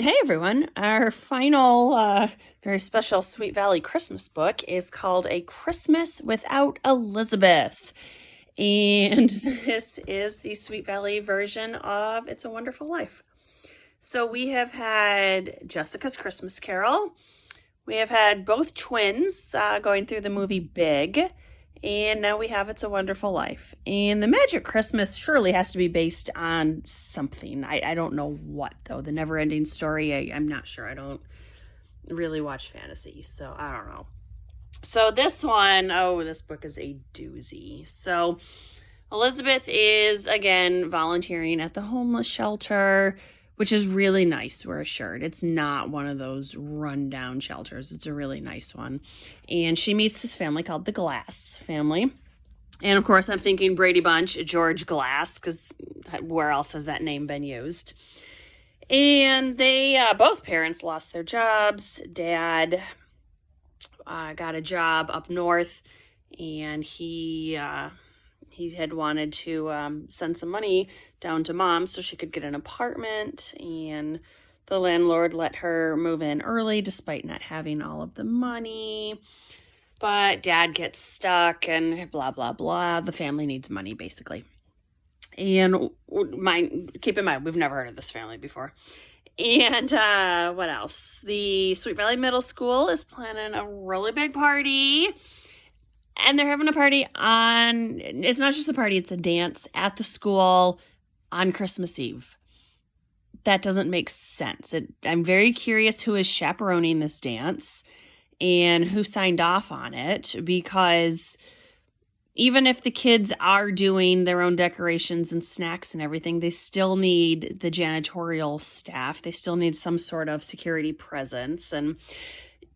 Hey everyone, our final very special Sweet Valley Christmas book is called A Christmas Without Elizabeth. And this is the Sweet Valley version of It's a Wonderful Life. So we have had Jessica's Christmas Carol. We have had both twins going through the movie Big. And now we have It's a Wonderful Life. And the Magic Christmas surely has to be based on something. I don't know what, though. The Never Ending Story, I'm not sure. I don't really watch fantasy, so I don't know. So this one, this book is a doozy. So Elizabeth is, again, volunteering at the homeless shelter, which is really nice, we're assured. It's not one of those rundown shelters. It's a really nice one. And she meets this family called the Glass family. And of course, I'm thinking Brady Bunch, George Glass, because where else has that name been used? And they, both parents lost their jobs. Dad got a job up north, and he had wanted to send some money down to mom so she could get an apartment, and the landlord let her move in early despite not having all of the money. But dad gets stuck and blah, blah, blah. The family needs money, basically. And keep in mind, we've never heard of this family before. And what else? The Sweet Valley Middle School is planning a really big party. And they're having a party it's not just a party, it's a dance at the school on Christmas Eve. That doesn't make sense. I'm very curious who is chaperoning this dance and who signed off on it, because even if the kids are doing their own decorations and snacks and everything, they still need the janitorial staff. They still need some sort of security presence. And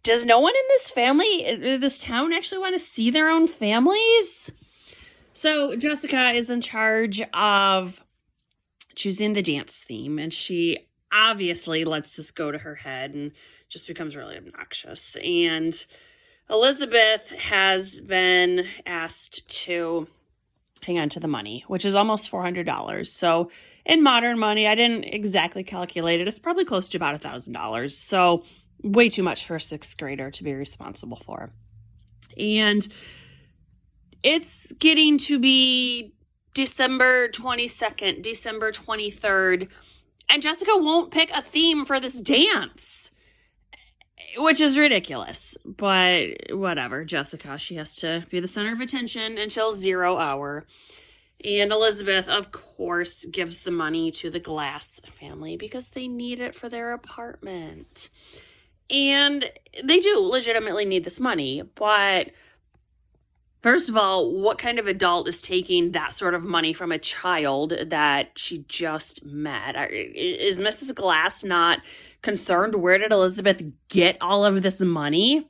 does no one in this town actually want to see their own families? So Jessica is in charge of choosing the dance theme, and she obviously lets this go to her head and just becomes really obnoxious. And Elizabeth has been asked to hang on to the money, which is almost $400. So in modern money, I didn't exactly calculate it. It's probably close to about $1,000. So way too much for a sixth grader to be responsible for. And it's getting to be December 22nd, December 23rd, and Jessica won't pick a theme for this dance, which is ridiculous. But whatever, Jessica, she has to be the center of attention until 0 hour. And Elizabeth, of course, gives the money to the Glass family because they need it for their apartment. And they do legitimately need this money, but first of all, what kind of adult is taking that sort of money from a child that she just met? Is Mrs. Glass not concerned? Where did Elizabeth get all of this money?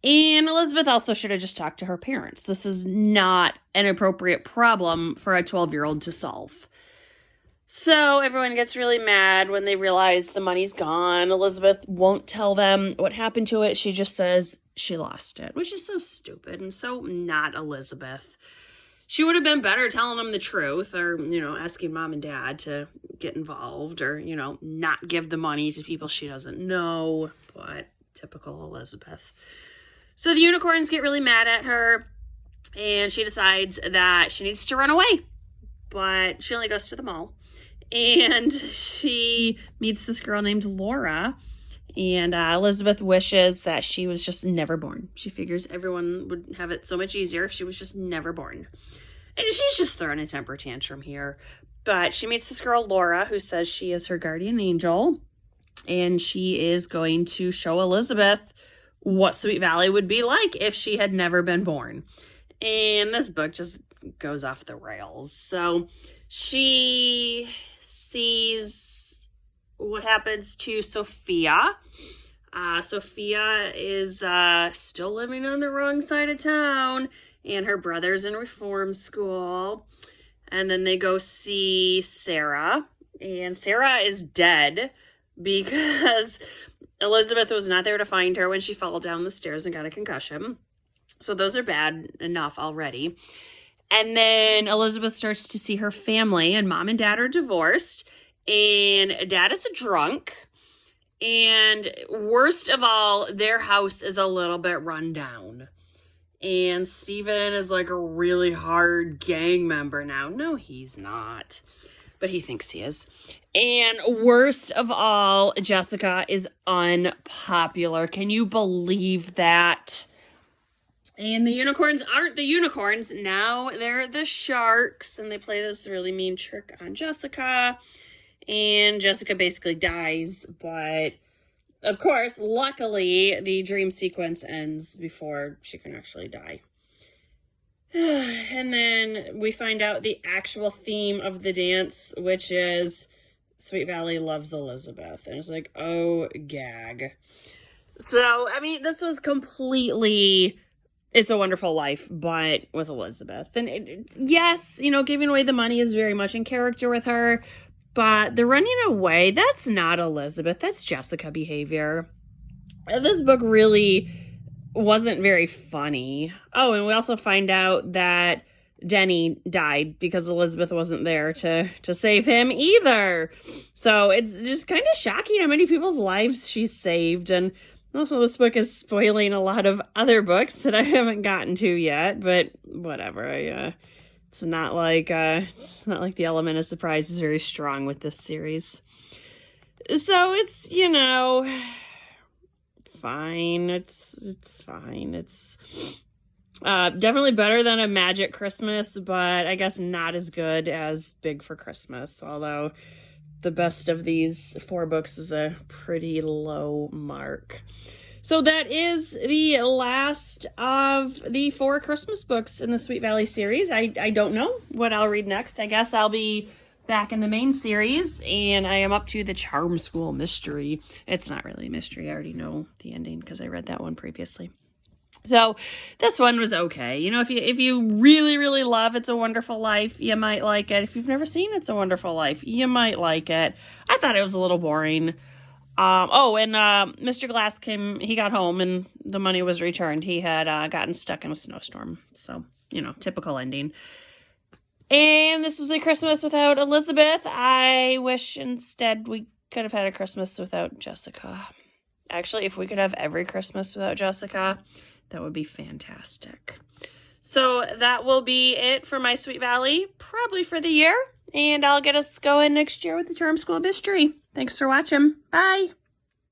And Elizabeth also should have just talked to her parents. This is not an appropriate problem for a 12-year-old to solve. So everyone gets really mad when they realize the money's gone. Elizabeth won't tell them what happened to it. She just says she lost it, which is so stupid and so not Elizabeth. She would have been better telling them the truth, or, asking mom and dad to get involved, or, not give the money to people she doesn't know. But typical Elizabeth. So the unicorns get really mad at her, and she decides that she needs to run away. But she only goes to the mall. And she meets this girl named Laura. And Elizabeth wishes that she was just never born. She figures everyone would have it so much easier if she was just never born. And she's just throwing a temper tantrum here. But she meets this girl, Laura, who says she is her guardian angel. And she is going to show Elizabeth what Sweet Valley would be like if she had never been born. And this book just goes off the rails. So she sees what happens to Sophia. Sophia is still living on the wrong side of town, and her brother's in reform school. And then they go see Sarah, and Sarah is dead because Elizabeth was not there to find her when she fell down the stairs and got a concussion. So those are bad enough already. And then Elizabeth starts to see her family, and mom and dad are divorced, and dad is a drunk. And worst of all, their house is a little bit run down. And Steven is like a really hard gang member now. No, he's not. But he thinks he is. And worst of all, Jessica is unpopular. Can you believe that? And the unicorns aren't the unicorns. Now they're the sharks. And they play this really mean trick on Jessica. And Jessica basically dies. But, of course, luckily, the dream sequence ends before she can actually die. And then we find out the actual theme of the dance, which is Sweet Valley loves Elizabeth. And it's like, oh, gag. So, I mean, this was completely It's a Wonderful Life, but with Elizabeth. And yes, you know, giving away the money is very much in character with her, but the running away, that's not Elizabeth. That's Jessica behavior. This book really wasn't very funny. Oh, and we also find out that Denny died because Elizabeth wasn't there to save him either. So it's just kind of shocking how many people's lives she saved. And also this book is spoiling a lot of other books that I haven't gotten to yet, but whatever. It's not like the element of surprise is very strong with this series. So it's, you know, fine. It's fine. It's definitely better than A Magic Christmas, but I guess not as good as Big for Christmas, although the best of these 4 books is a pretty low mark. So that is the last of the 4 Christmas books in the Sweet Valley series. I don't know what I'll read next. I guess I'll be back in the main series, and I am up to the Charm School mystery. It's not really a mystery. I already know the ending because I read that one previously. So this one was okay. You know, if you really, really love It's a Wonderful Life, you might like it. If you've never seen It's a Wonderful Life, you might like it. I thought it was a little boring. Mr. Glass he got home and the money was returned. He had gotten stuck in a snowstorm. So, you know, typical ending. And this was A Christmas Without Elizabeth. I wish instead we could have had a Christmas without Jessica. Actually, if we could have every Christmas without Jessica, that would be fantastic. So that will be it for my Sweet Valley, probably for the year. And I'll get us going next year with the Charm School Mystery. Thanks for watching. Bye.